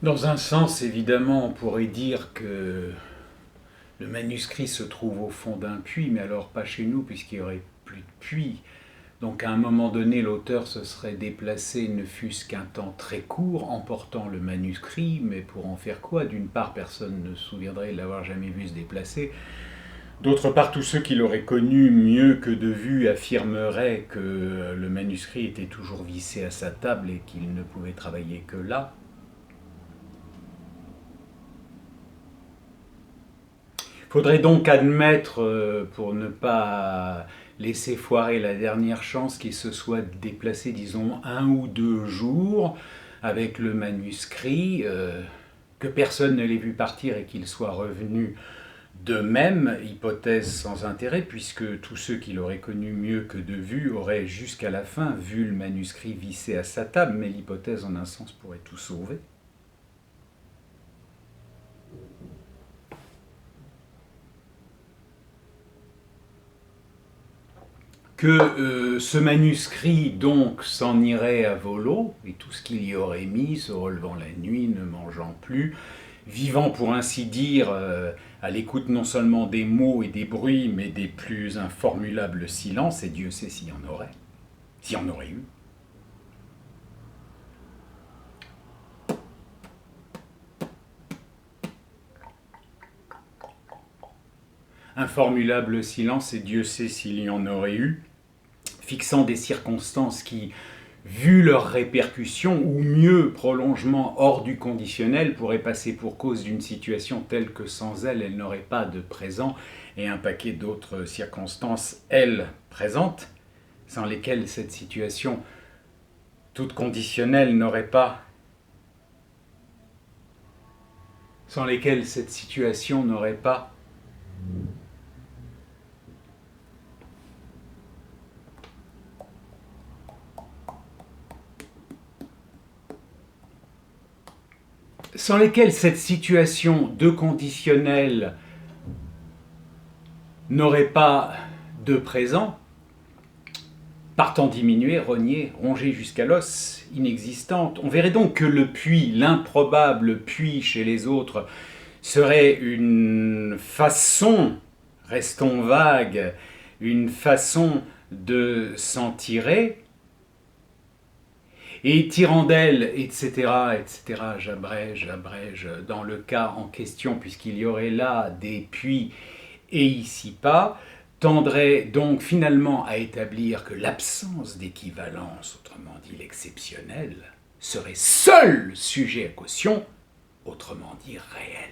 Dans un sens, évidemment, on pourrait dire que le manuscrit se trouve au fond d'un puits, mais alors pas chez nous, puisqu'il n'y aurait plus de puits. Donc à un moment donné, l'auteur se serait déplacé, ne fût-ce qu'un temps très court, emportant le manuscrit, mais pour en faire quoi? D'une part, personne ne se souviendrait de l'avoir jamais vu se déplacer. D'autre part, tous ceux qui l'auraient connu mieux que de vue affirmeraient que le manuscrit était toujours vissé à sa table et qu'il ne pouvait travailler que là. Il faudrait donc admettre, pour ne pas laisser foirer la dernière chance, qu'il se soit déplacé, disons, 1 ou 2 jours avec le manuscrit, que personne ne l'ait vu partir et qu'il soit revenu de même, hypothèse sans intérêt, puisque tous ceux qui l'auraient connu mieux que de vue auraient jusqu'à la fin vu le manuscrit vissé à sa table, mais l'hypothèse en un sens pourrait tout sauver. Que ce manuscrit donc s'en irait à volo, et tout ce qu'il y aurait mis, se relevant la nuit, ne mangeant plus, vivant pour ainsi dire à l'écoute non seulement des mots et des bruits, mais des plus informulables silences, et Dieu sait s'il y en aurait, s'il y en aurait eu. Informulable silence, et Dieu sait s'il y en aurait eu, fixant des circonstances qui, vu leurs répercussions, ou mieux prolongement hors du conditionnel, pourraient passer pour cause d'une situation telle que sans elle, elle n'aurait pas de présent, et un paquet d'autres circonstances, elles, présentes, sans lesquelles cette situation toute conditionnelle n'aurait pas... sans lesquelles cette situation n'aurait pas... sans lesquelles cette situation de conditionnel n'aurait pas de présent, partant diminuer, rogner, ronger jusqu'à l'os, inexistante. On verrait donc que le puits, l'improbable puits chez les autres, serait une façon, restons vagues, une façon de s'en tirer, et tirant d'elle, etc., etc., j'abrège, dans le cas en question, puisqu'il y aurait là des puits et ici pas, tendrait donc finalement à établir que l'absence d'équivalence, autrement dit l'exceptionnel, serait seul sujet à caution, autrement dit réel.